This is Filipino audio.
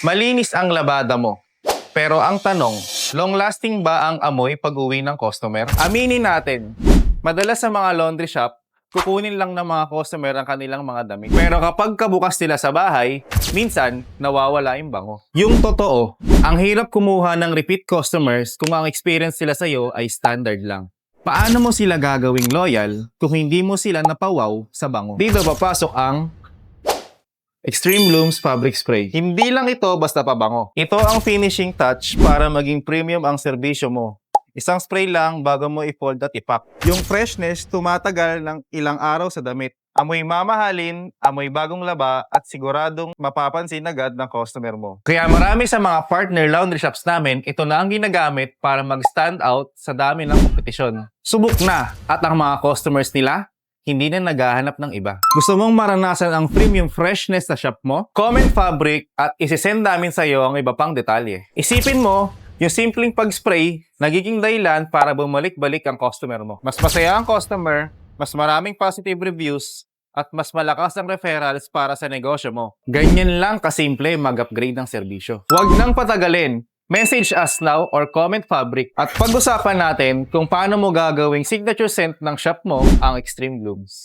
Malinis ang labada mo. Pero ang tanong, long-lasting ba ang amoy pag-uwi ng customer? Aminin natin, madalas sa mga laundry shop, kukunin lang ng mga customer ang kanilang mga damit. Pero kapag kabukas nila sa bahay, minsan nawawala yung bango. Yung totoo, ang hirap kumuha ng repeat customers kung ang experience sila sa'yo ay standard lang. Paano mo sila gagawing loyal kung hindi mo sila napawaw sa bango? Dito papasok ang Extreme Blooms Fabric Spray. Hindi lang ito basta pabango. Ito ang finishing touch para maging premium ang serbisyo mo. Isang spray lang bago mo i-fold at ipack. Yung freshness tumatagal ng ilang araw sa damit. Amoy mamahalin, amoy bagong laba, at siguradong mapapansin agad ng customer mo. Kaya marami sa mga partner laundry shops namin, ito na ang ginagamit para mag-stand out sa dami ng kompetisyon. Subok na at ang mga customers nila, hindi na naghahanap ng iba. Gusto mong maranasan ang premium freshness sa shop mo? Comment Fabric at isisend namin sa iyo ang iba pang detalye. Isipin mo, yung simpleng pag-spray, nagiging dahilan para bumalik-balik ang customer mo. Mas masaya ang customer, mas maraming positive reviews, at mas malakas ang referrals para sa negosyo mo. Ganyan lang kasimple mag-upgrade ng serbisyo. Huwag nang patagalin. Message us now or comment Fabric at pag-usapan natin kung paano mo gagawing signature scent ng shop mo ang Extreme Blooms.